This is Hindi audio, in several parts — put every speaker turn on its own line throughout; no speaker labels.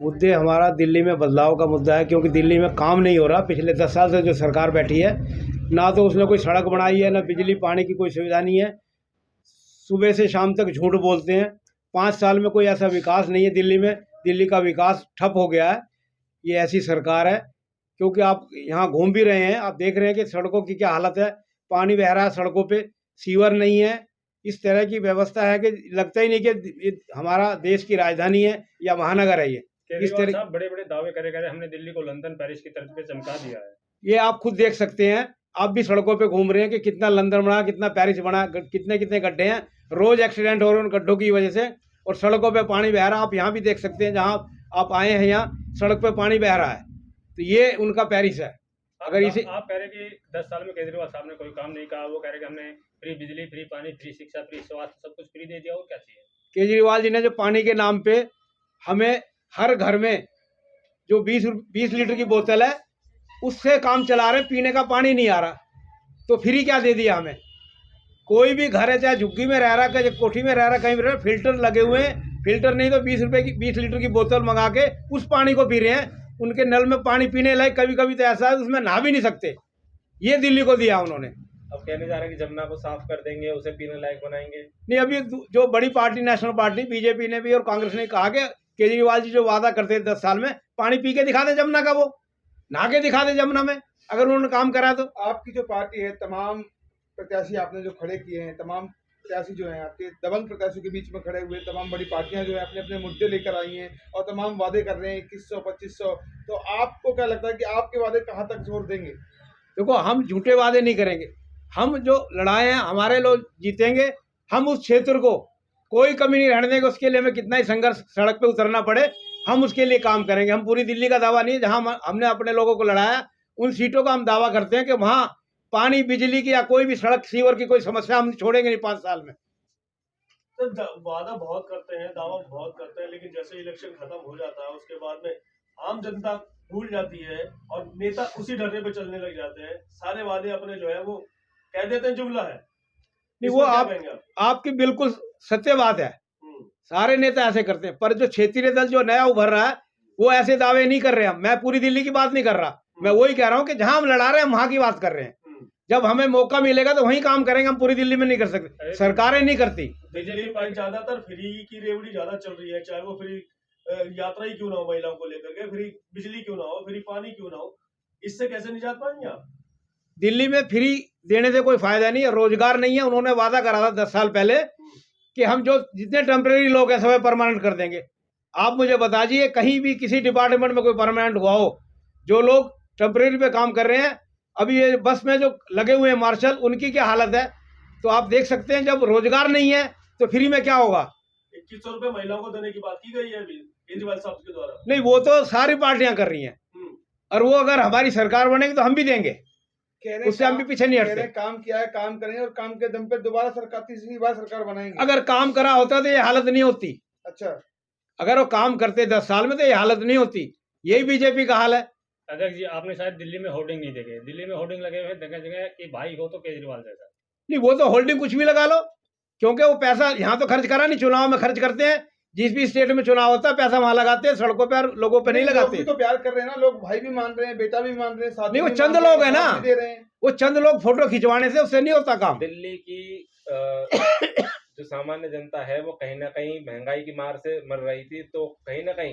मुद्दे हमारा दिल्ली में बदलाव का मुद्दा है, क्योंकि दिल्ली में काम नहीं हो रहा। पिछले 10 साल से जो सरकार बैठी है, ना तो उसने कोई सड़क बनाई है, ना बिजली पानी की कोई सुविधा नहीं है। सुबह से शाम तक झूठ बोलते हैं। 5 साल में कोई ऐसा विकास नहीं है दिल्ली में। दिल्ली का विकास ठप हो गया है। ये ऐसी सरकार है, क्योंकि आप यहाँ घूम भी रहे हैं, आप देख रहे हैं कि सड़कों की क्या हालत है। पानी बह रहा है सड़कों पे, सीवर नहीं है। इस तरह की व्यवस्था है कि लगता ही नहीं कि ये हमारा देश की राजधानी है या महानगर है। ये इस तरह
साहब बड़े बड़े दावे करे गए, हमने दिल्ली को लंदन पेरिस की तर्ज पे चमका दिया है।
ये आप खुद देख सकते हैं। आप भी सड़कों पे घूम रहे हैं कि कितना लंदन बना, कितना पेरिस बना, कितने कितने गड्ढे हैं। रोज एक्सीडेंट हो रहे हैं उन गड्ढों की वजह से, और सड़कों पे पानी बह रहा है। आप यहाँ भी देख सकते हैं, जहाँ आप आए हैं यहाँ सड़क पे पानी बह रहा है। तो ये उनका पेरिस है। अगर इसे
आप कह रहे कि 10 साल में केजरीवाल साहब ने कोई काम नहीं कहा, वो कह रहे कि हमने फ्री बिजली, फ्री पानी, फ्री शिक्षा, फ्री स्वास्थ्य, सब कुछ फ्री दे दिया। और क्या चाहिए?
केजरीवाल जी ने जो पानी के नाम पे हमें हर घर में जो 20 लीटर की बोतल है उससे काम चला रहे, पीने का पानी नहीं आ रहा, तो फ्री क्या दे दिया हमें। कोई भी घर है, चाहे झुग्गी में रह रहा है, चाहे कोठी में रह रहा है, कहीं भी रह रहा है, फिल्टर लगे हुए हैं। फिल्टर नहीं तो 20 लीटर की बोतल मंगा के उस पानी को पी रहे हैं। उनके नल में पानी पीने लायक कभी कभी तो ऐसा है उसमें नहा भी नहीं सकते। ये दिल्ली को दिया उन्होंने।
अब कहने जा रहे हैं कि जमुना को साफ कर देंगे, उसे पीने लायक बनाएंगे।
नहीं, अभी जो बड़ी पार्टी नेशनल पार्टी बीजेपी ने भी और कांग्रेस ने कहा कि केजरीवाल जी जो वादा करते थे 10 साल में, पानी पी के दिखा दे जमुना का, वो नहा के दिखा दे जमुना में, अगर उन्होंने काम करा तो।
आपकी जो पार्टी है, तमाम प्रत्याशी आपने जो खड़े किए हैं, तमाम प्रत्याशी जो हैं आपके दबंग प्रत्याशियों के बीच में खड़े हुए, तमाम बड़ी पार्टियां जो है अपने अपने मुद्दे लेकर आई हैं और तमाम वादे कर रहे हैं 2100-2500। तो आपको क्या लगता है कि आपके वादे कहाँ तक जोर देंगे?
देखो, हम झूठे वादे नहीं करेंगे। हम जो लड़ाए हैं, हमारे लोग जीतेंगे। हम उस क्षेत्र को कोई कमी नहीं रहने देंगे। उसके लिए हमें कितना ही संघर्ष सड़क पे उतरना पड़े, हम उसके लिए काम करेंगे। हम पूरी दिल्ली का दावा नहीं है। जहां हमने अपने लोगों को लड़ाया, उन सीटों का हम दावा करते हैं कि वहां पानी, बिजली की या कोई भी सड़क, सीवर की कोई समस्या हम छोड़ेंगे नहीं 5 साल में।
तो वादा बहुत करते हैं, दावा बहुत करते हैं, लेकिन जैसे इलेक्शन खत्म हो जाता है उसके बाद में आम जनता भूल जाती है और नेता उसी ढर्रे पे चलने लग जाते हैं। सारे वादे अपने जो है वो कह देते हैं जुमला है।
नहीं, वो आपकी बिल्कुल सत्य बात है। सारे नेता ऐसे करते हैं, पर जो क्षेत्रीय दल जो नया उभर रहा है वो ऐसे दावे नहीं कर रहे हैं। मैं पूरी दिल्ली की बात नहीं कर रहा, मैं वही कह रहा हूँ कि जहां हम लड़ा रहे हैं वहां की बात कर रहे हैं। जब हमें मौका मिलेगा तो वहीं काम करेंगे। हम पूरी दिल्ली में नहीं कर सकते, सरकारें नहीं करती।
बिजली पानी ज्यादातर फ्री की रेवड़ी ज्यादा चल रही है, चाहे वो फ्री यात्रा ही क्यों ना हो, महिलाओं को लेकर के फ्री बिजली क्यों ना हो, फ्री पानी क्यों ना हो, इससे कैसे निजात पाएंगे आप?
दिल्ली में फ्री देने से कोई फायदा नहीं है, रोजगार नहीं है। उन्होंने वादा करा था 10 साल पहले कि हम जो जितने टेम्परेरी लोग हैं सब परमानेंट कर देंगे। आप मुझे बता दीजिए कहीं भी किसी डिपार्टमेंट में कोई परमानेंट हुआ हो? जो लोग टेम्परेरी पे काम कर रहे हैं, अभी ये बस में जो लगे हुए हैं मार्शल, उनकी क्या हालत है, तो आप देख सकते हैं। जब रोजगार नहीं है तो फ्री में क्या होगा?
2100 रुपए महिलाओं को देने की बात की गई है अभी केजरीवाल साहब के द्वारा।
नहीं, वो तो सारी पार्टियां कर रही हैं, और वो अगर हमारी सरकार बनेगी तो हम भी देंगे, उससे हम भी पीछे नहीं हटते।
काम किया है, काम करेंगे और काम के दम पे दोबारा सरकार, तीसरी बार सरकार बनाएंगे।
अगर काम करा होता तो ये हालत नहीं होती।
अच्छा,
अगर वो काम करते 10 साल में तो ये हालत नहीं होती। यही बीजेपी का हाल है।
अध्यक्ष जी, आपने शायद दिल्ली में होर्डिंग नहीं देखे। दिल्ली में होर्डिंग लगे हुए जगह जगह कि भाई हो तो केजरीवाल जैसा।
नहीं, वो तो होल्डिंग कुछ भी लगा लो, क्योंकि वो पैसा यहाँ तो खर्च करा नहीं, चुनाव में खर्च करते हैं। जिस भी स्टेट में चुनाव होता है पैसा वहां लगाते हैं, सड़कों पर लोगों पे नहीं लगाते।
लोग तो प्यार कर रहे हैं ना, लोग भाई भी मान रहे हैं, बेटा भी मान रहे हैं, साथी
नहीं, वो
भी
चंद
मान रहे
लोग है ना,
दे रहे हैं।
वो चंद लोग फोटो खिंचवाने से उससे नहीं होता काम।
दिल्ली की जो सामान्य जनता है वो कहीं ना कहीं महंगाई की मार से मर रही थी, तो कहीं ना कहीं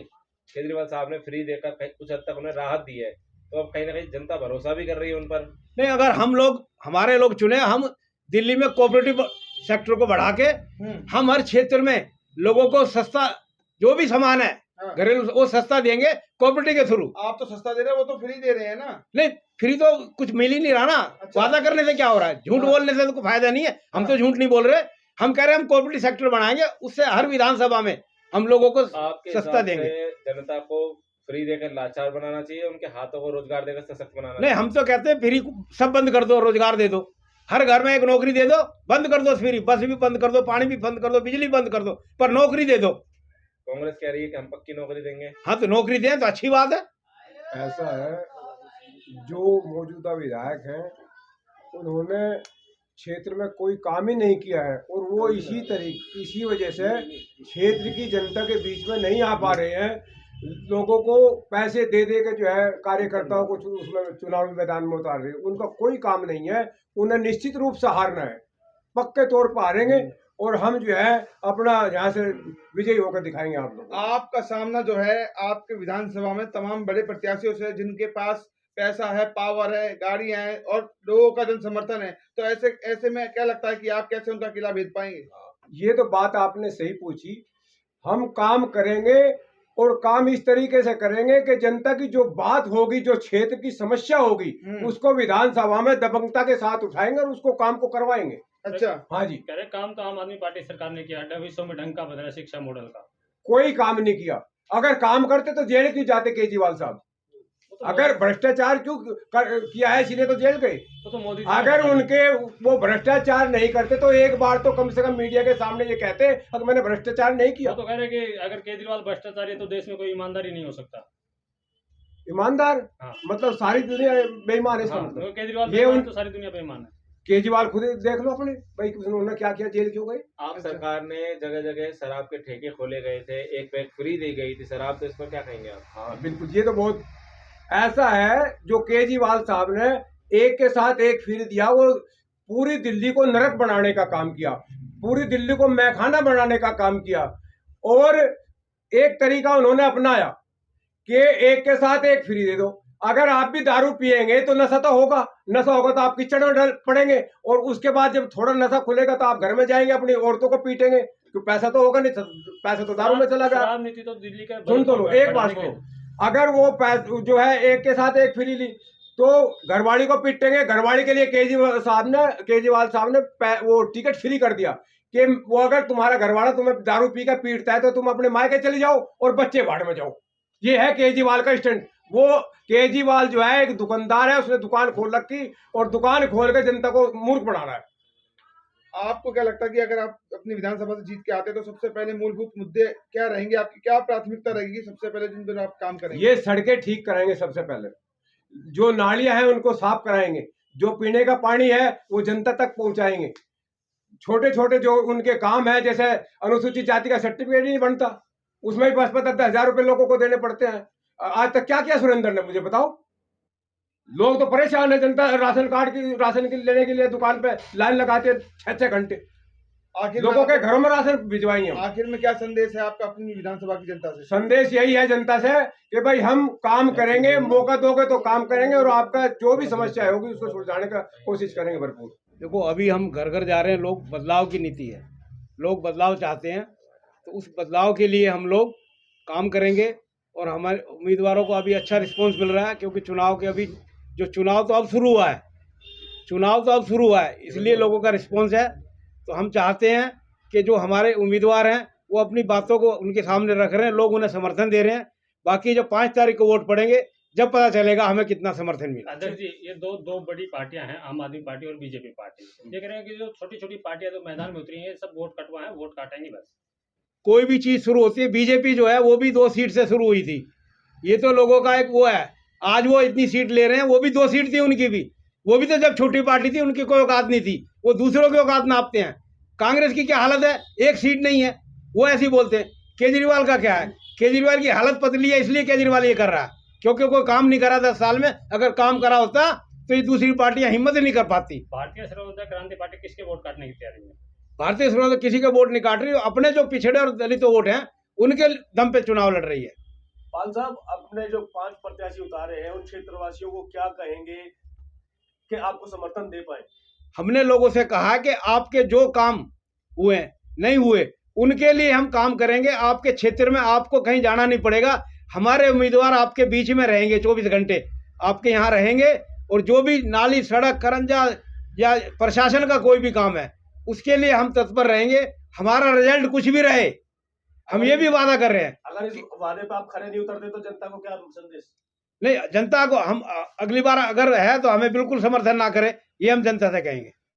केजरीवाल साहब ने फ्री देकर कुछ हद तक उन्हें राहत दी है। तो अब कहीं ना कहीं जनता भरोसा भी कर रही है उन पर।
नहीं, अगर हम लोग, हमारे लोग चुने, हम दिल्ली में कोऑपरेटिव सेक्टर को बढ़ा के हम हर क्षेत्र में लोगों को सस्ता जो भी सामान है घरेलू वो सस्ता देंगे कोऑपरेटिव के थ्रू।
आप तो सस्ता दे रहे हैं, वो तो फ्री दे रहे हैं ना।
नहीं, फ्री तो कुछ मिल ही नहीं रहा ना।
अच्छा।
वादा करने से क्या हो रहा है? झूठ बोलने से तो कोई फायदा नहीं है। हम तो झूठ नहीं बोल रहे, हम कह रहे हैं हम कोऑपरेटिव सेक्टर बनाएंगे, उससे हर विधानसभा में हम लोगों को सस्ता देंगे।
जनता को फ्री देकर लाचार बनाना चाहिए, उनके हाथों को रोजगार देकर सशक्त बनाना
नहीं, हम तो कहते हैं फ्री सब बंद कर दो, रोजगार दे दो, हर घर में एक नौकरी दे दो, बंद कर दो फ्री, बस भी बंद कर दो, पानी भी बंद कर दो, बिजली बंद कर दो, पर नौकरी दे दो।
कांग्रेस कह रही है कि हम पक्की नौकरी देंगे।
हाँ, तो नौकरी दें तो अच्छी बात है।
ऐसा है, जो मौजूदा विधायक हैं उन्होंने क्षेत्र में कोई काम ही नहीं किया है, और वो इसी वजह से क्षेत्र की जनता के बीच में नहीं आ पा रहे हैं। लोगों को पैसे दे दे के जो है कार्यकर्ताओं को उसमें चुनावी मैदान में उतार रहे हैं। उनका कोई काम नहीं है, उन्हें निश्चित रूप से हारना है, पक्के तौर पर हारेंगे और हम जो है अपना यहाँ से विजयी होकर दिखाएंगे आप लोग।
आपका सामना जो है आपके विधानसभा में तमाम बड़े प्रत्याशियों से, जिनके पास पैसा है, पावर है, गाड़ियां हैं और लोगों का जन समर्थन है, तो ऐसे में क्या लगता है कि आप कैसे उनका किला भेद पाएंगे?
ये तो बात आपने सही पूछी। हम काम करेंगे और काम इस तरीके से करेंगे कि जनता की जो बात होगी, जो क्षेत्र की समस्या होगी, उसको विधानसभा में दबंगता के साथ उठाएंगे और उसको काम को करवाएंगे।
अच्छा,
हाँ जी।
कह रहे काम तो आम आदमी पार्टी सरकार ने किया, विश्व में ढंग का बदला शिक्षा मॉडल का।
कोई काम नहीं किया। अगर काम करते तो जेल क्यों जाते केजरीवाल साहब? अगर भ्रष्टाचार क्यों किया है इसलिए तो जेल गए।
तो मोदी
अगर उनके वो भ्रष्टाचार नहीं करते तो एक बार तो कम से कम मीडिया के सामने ये कहते अगर मैंने भ्रष्टाचार नहीं किया।
तो कह रहे कि अगर केजरीवाल भ्रष्टाचारी है तो देश में कोई ईमानदारी नहीं हो सकता।
ईमानदार?
हाँ।
मतलब सारी दुनिया बेईमान है इसका मतलब।
तो केजरीवाल
ये
तो सारी दुनिया बेईमान है।
केजरीवाल खुद देख लो अपने भाई, उन्होंने क्या किया, जेल क्यों गए?
आप सरकार ने जगह जगह शराब के ठेके खोले गए थे, एक पैक फ्री दी गई थी शराब, तो इस पर क्या कहेंगे आप?
हाँ बिल्कुल, ये तो बहुत ऐसा है जो केजरीवाल साहब ने एक के साथ एक फ्री दिया, वो पूरी दिल्ली को नरक बनाने का काम किया, पूरी दिल्ली को मैखाना बनाने का काम किया। और एक तरीका उन्होंने अपनाया कि एक के साथ एक फ्री दे दो। अगर आप भी दारू पिएंगे तो नशा तो होगा, नशा होगा तो आप किचड़ में पड़ेंगे और उसके बाद जब थोड़ा नशा खुलेगा तो आप घर में जाएंगे, अपनी औरतों को पीटेंगे, क्योंकि पैसा तो होगा नहीं, पैसा तो दारू में चला गया।
नीति तो दिल्ली का
सुन तो लो, एक बात सुनो, अगर वो पैसा जो है एक के साथ एक फ्री ली तो घरवाली को पीटेंगे। घरवाली के लिए केजरीवाल साहब ने वो टिकट फ्री कर दिया कि वो अगर तुम्हारा घरवाला तुम्हें दारू पी कर पीटता है तो तुम अपने मायके चले जाओ और बच्चे बाढ़ में जाओ। ये है केजरीवाल का स्टैंड। वो केजरीवाल जो है एक दुकानदार है, उसने दुकान खोल रखी और दुकान खोल के जनता को मूर्ख बना रहा है।
आपको क्या लगता है कि अगर आप अपनी विधानसभा से जीत के आते तो सबसे पहले मूलभूत मुद्दे क्या रहेंगे, आपकी क्या प्राथमिकता रहेगी सबसे पहले जिन पर आप काम करेंगे?
ये सड़कें ठीक कराएंगे सबसे पहले, जो नालियां हैं उनको साफ कराएंगे, जो पीने का पानी है वो जनता तक पहुंचाएंगे। छोटे छोटे जो उनके काम है, जैसे अनुसूचित जाति का सर्टिफिकेट ही नहीं बनता, उसमें भी 10,000 रुपए लोगों को देने पड़ते हैं। आज तक क्या किया सुरेंद्र ने, मुझे बताओ। लोग तो परेशान है, जनता राशन की लेने के लिए दुकान पे लाइन लगाते 6-6 घंटे।
आखिर
लोगों के घरों में राशन भिजवाएंगे।
आखिर में क्या संदेश है आपका अपनी विधानसभा की जनता से?
संदेश यही है जनता से कि भाई हम काम करेंगे, मौका दोगे तो काम करेंगे और आपका जो भी समस्या होगी उसको सुलझाने का कोशिश करेंगे भरपूर।
देखो, अभी हम घर घर जा रहे हैं, लोग बदलाव की नीति है, लोग बदलाव चाहते हैं, तो उस बदलाव के लिए हम लोग काम करेंगे और हमारे उम्मीदवारों को अभी अच्छा रिस्पांस मिल रहा है, क्योंकि चुनाव तो अब शुरू हुआ है, इसलिए लोगों का रिस्पांस है। तो हम चाहते हैं कि जो हमारे उम्मीदवार हैं वो अपनी बातों को उनके सामने रख रहे हैं, लोग उन्हें समर्थन दे रहे हैं। बाकी जब 5 तारीख को वोट पड़ेंगे जब पता चलेगा हमें कितना समर्थन मिला।
अध्यक्ष जी, ये दो बड़ी पार्टियां हैं, आम आदमी पार्टी और बीजेपी पार्टी। देख रहे हैं कि जो छोटी छोटी पार्टियां जो मैदान में उतरी हैं सब वोट कटवा है, वोट काटेंगी बस। कोई
भी चीज शुरू होती है, बीजेपी जो है वो भी 2 सीट से शुरू हुई थी, ये तो लोगों का एक वो है। आज वो इतनी सीट ले रहे हैं, वो भी 2 सीट थी उनकी भी, वो भी तो जब छोटी पार्टी थी उनकी कोई औकात नहीं थी, वो दूसरों की औकात नापते हैं। कांग्रेस की क्या हालत है, 1 सीट नहीं है, वो ऐसे ही बोलते हैं। केजरीवाल का क्या है, केजरीवाल की हालत पतली है, इसलिए केजरीवाल ये कर रहा है, क्योंकि कोई काम नहीं करा 10 साल में। अगर काम करा होता तो ये दूसरी पार्टियां हिम्मत ही नहीं कर पाती।
भारतीय सर्वोदय क्रांति पार्टी किसके वोट काटने की तैयारी में?
भारतीय सर्वोदय किसी के वोट नहीं काट रही, अपने जो पिछड़े और दलित वोट हैं उनके दम पे चुनाव लड़ रही है।
पाल साहब, अपने जो 5 प्रत्याशी उतारे हैं उन क्षेत्रवासियों को क्या कहेंगे कि आपको समर्थन दे पाए?
हमने लोगों से कहा कि आपके जो काम हुए नहीं हुए उनके लिए हम काम करेंगे। आपके क्षेत्र में आपको कहीं जाना नहीं पड़ेगा, हमारे उम्मीदवार आपके बीच में रहेंगे, 24 घंटे आपके यहाँ रहेंगे। और जो भी नाली, सड़क, करंजा या प्रशासन का कोई भी काम है उसके लिए हम तत्पर रहेंगे। हमारा रिजल्ट कुछ भी रहे, हम ये भी वादा कर रहे हैं।
अगर इस वादे पे आप खरे नहीं उतरते तो जनता को क्या संदेश?
नहीं, जनता को हम अगली बार अगर है तो हमें बिल्कुल समर्थन ना करें, ये हम जनता से कहेंगे।